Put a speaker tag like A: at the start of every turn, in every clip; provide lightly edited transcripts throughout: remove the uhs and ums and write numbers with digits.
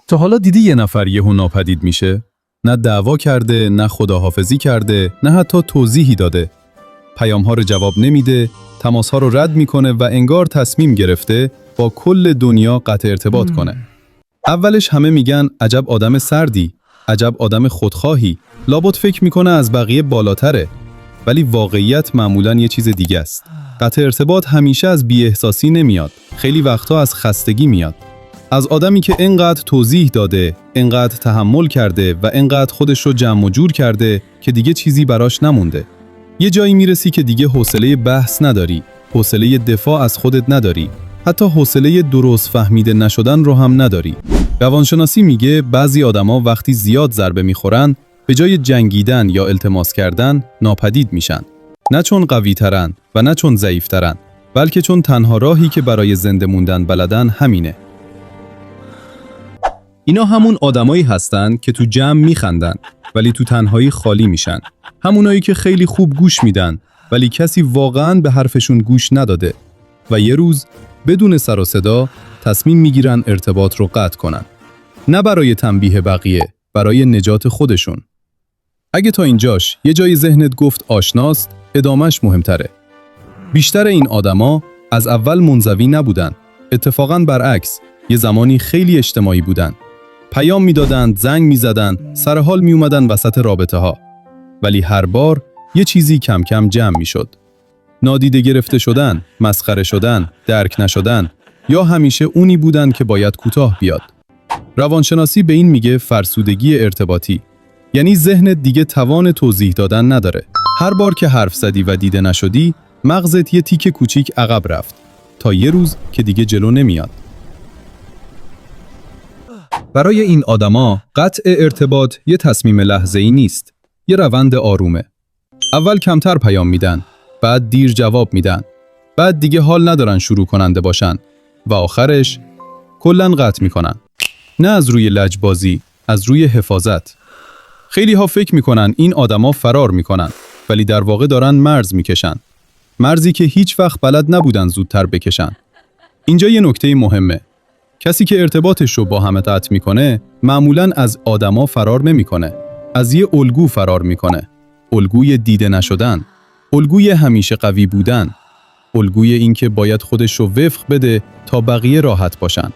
A: تا حالا دیدی یه نفر یهو ناپدید میشه؟ نه دعوا کرده، نه خداحافظی کرده، نه حتی توضیحی داده. پیام‌ها رو جواب نمیده، تماس‌ها رو رد میکنه و انگار تصمیم گرفته با کل دنیا قطع ارتباط کنه. اولش همه میگن عجب آدم سردی، عجب آدم خودخواهی، لابد فکر میکنه از بقیه بالاتره. ولی واقعیت معمولاً یه چیز دیگه است. قطع ارتباط همیشه از بی‌احساسی نمیاد، خیلی وقتا از خستگی میاد. از آدمی که انقدر توضیح داده، انقدر تحمل کرده و انقدر خودش رو جمع و جور کرده که دیگه چیزی براش نمونده. یه جایی میرسی که دیگه حوصله بحث نداری، حوصله دفاع از خودت نداری، حتی حوصله درست فهمیده نشدن رو هم نداری. روانشناسی میگه بعضی آدما وقتی زیاد ضربه میخورن، به جای جنگیدن یا التماس کردن، ناپدید میشن. نه چون قوی ترن و نه چون ضعیف ترن، بلکه چون تنها راهی که برای زنده موندن بلدن همینه. اینا همون آدمایی هستن که تو جمع میخندن ولی تو تنهایی خالی میشن. همونایی که خیلی خوب گوش میدن ولی کسی واقعاً به حرفشون گوش نداده و یه روز بدون سر و صدا تصمیم میگیرن ارتباط رو قطع کنن. نه برای تنبیه بقیه، برای نجات خودشون. اگه تا اینجاش یه جای ذهنت گفت آشناست، ادامش مهمتره. بیشتر این آدما از اول منزوی نبودن. اتفاقاً برعکس، یه زمانی خیلی اجتماعی بودن. پیام میدادن، زنگ میزدن، سر حال میومدن وسط رابطه ها. ولی هر بار یه چیزی کم کم جمع میشد. نادیده گرفته شدن، مسخره شدن، درک نشدن، یا همیشه اونی بودن که باید کوتاه بیاد. روانشناسی به این میگه فرسودگی ارتباطی. یعنی ذهنت دیگه توان توضیح دادن نداره. هر بار که حرف زدی و دیده نشدی، مغزت یه تیکه کوچیک عقب رفت تا یه روز که دیگه جلو نمیاد. برای این آدما قطع ارتباط یه تصمیم لحظه‌ای نیست، یه روند آرومه. اول کمتر پیام میدن، بعد دیر جواب میدن، بعد دیگه حال ندارن شروع کننده باشن و آخرش کلاً قطع میکنن. نه از روی لجبازی، از روی حفاظت. خیلی ها فکر میکنن این آدما فرار میکنن، ولی در واقع دارن مرز میکشن. مرزی که هیچ وقت بلد نبودن زودتر بکشن. اینجا یه نکته مهمه. کسی که ارتباطش رو با همه قطع میکنه، معمولاً از آدما فرار نمیکنه. از یه الگو فرار میکنه. الگوی دیده نشدن. الگوی همیشه قوی بودن. الگوی این که باید خودش رو وفق بده تا بقیه راحت باشن.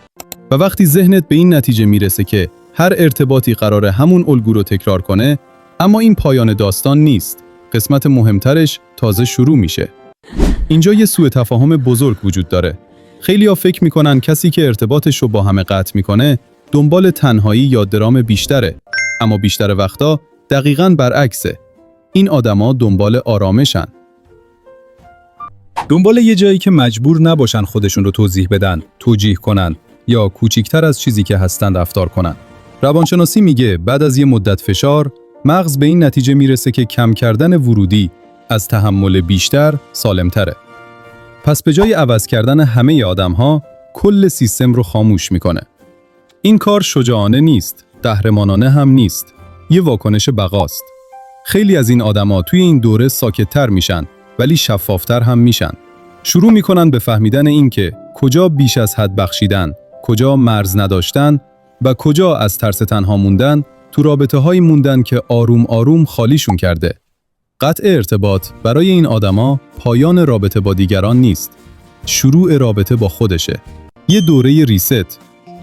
A: و وقتی ذهنت به این نتیجه میرسه که هر ارتباطی قراره همون الگو رو تکرار کنه، اما این پایان داستان نیست. قسمت مهمترش تازه شروع میشه. اینجا یه سوء تفاهم بزرگ وجود داره. خیلی‌ها فکر میکنن کسی که ارتباطش رو با همه قطع میکنه دنبال تنهایی یا درام بیشتره، اما بیشتر وقتا دقیقاً برعکسه. این آدما دنبال آرامشن. دنبال یه جایی که مجبور نباشن خودشون رو توضیح بدن، توجیه کنن یا کوچیکتر از چیزی که هستن رفتار کنن. روانشناسی میگه بعد از یه مدت فشار، مغز به این نتیجه میرسه که کم کردن ورودی از تحمل بیشتر سالمتره. پس به جای عوض کردن همه آدم‌ها، کل سیستم رو خاموش میکنه. این کار شجاعانه نیست، قهرمانانه هم نیست. یه واکنش بقاست. خیلی از این آدما توی این دوره ساکت‌تر میشن، ولی شفافتر هم میشن. شروع میکنن به فهمیدن این که کجا بیش از حد بخشیدن، کجا مرز نداشتن و کجا از ترس تنها موندن تو رابطه‌های موندن که آروم آروم خالیشون کرده. قطع ارتباط برای این آدما پایان رابطه با دیگران نیست. شروع رابطه با خودشه. یه دوره ریست،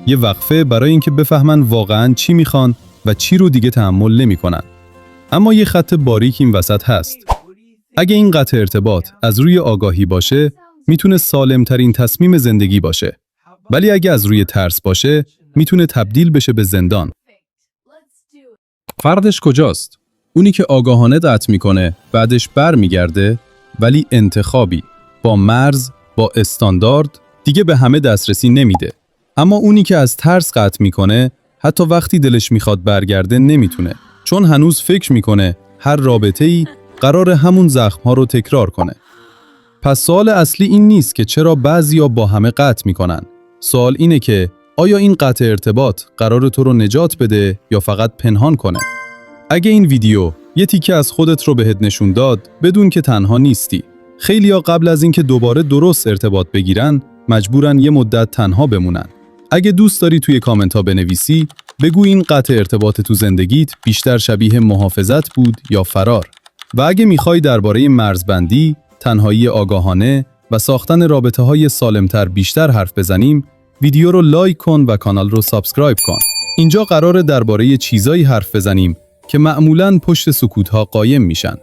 A: یه وقفه برای اینکه بفهمن واقعاً چی میخوان و چی رو دیگه تحمل نمیکنن. اما یه خط باریک این وسط هست. اگه این قطع ارتباط از روی آگاهی باشه، میتونه سالمترین تصمیم زندگی باشه. ولی اگه از روی ترس باشه، میتونه تبدیل بشه به زندان. فرقش کجاست؟ اونی که آگاهانه قطع میکنه، بعدش برمیگرده، ولی انتخابی، با مرز، با استاندارد، دیگه به همه دسترسی نمیده. اما اونی که از ترس قطع میکنه، حتی وقتی دلش میخواد برگرده نمیتونه، چون هنوز فکر میکنه هر رابطه‌ای قرار همون زخم‌ها رو تکرار کنه. پس سوال اصلی این نیست که چرا بعضیا با همه قطع میکنن. سوال اینه که آیا این قطع ارتباط قرار تو رو نجات بده یا فقط پنهان کنه؟ اگه این ویدیو یه تیکه از خودت رو بهت نشون داد، بدون که تنها نیستی. خیلیا قبل از اینکه دوباره درست ارتباط بگیرن، مجبورن یه مدت تنها بمونن. اگه دوست داری توی کامنت ها بنویسی، بگو این قطع ارتباط تو زندگیت بیشتر شبیه محافظت بود یا فرار. و اگه میخوای درباره مرزبندی، تنهایی آگاهانه و ساختن رابطه‌های سالمتر بیشتر حرف بزنیم، ویدیو رو لایک کن و کانال رو سابسکرایب کن. اینجا قراره درباره چیزایی حرف بزنیم که معمولاً پشت سکوت‌ها قایم میشن.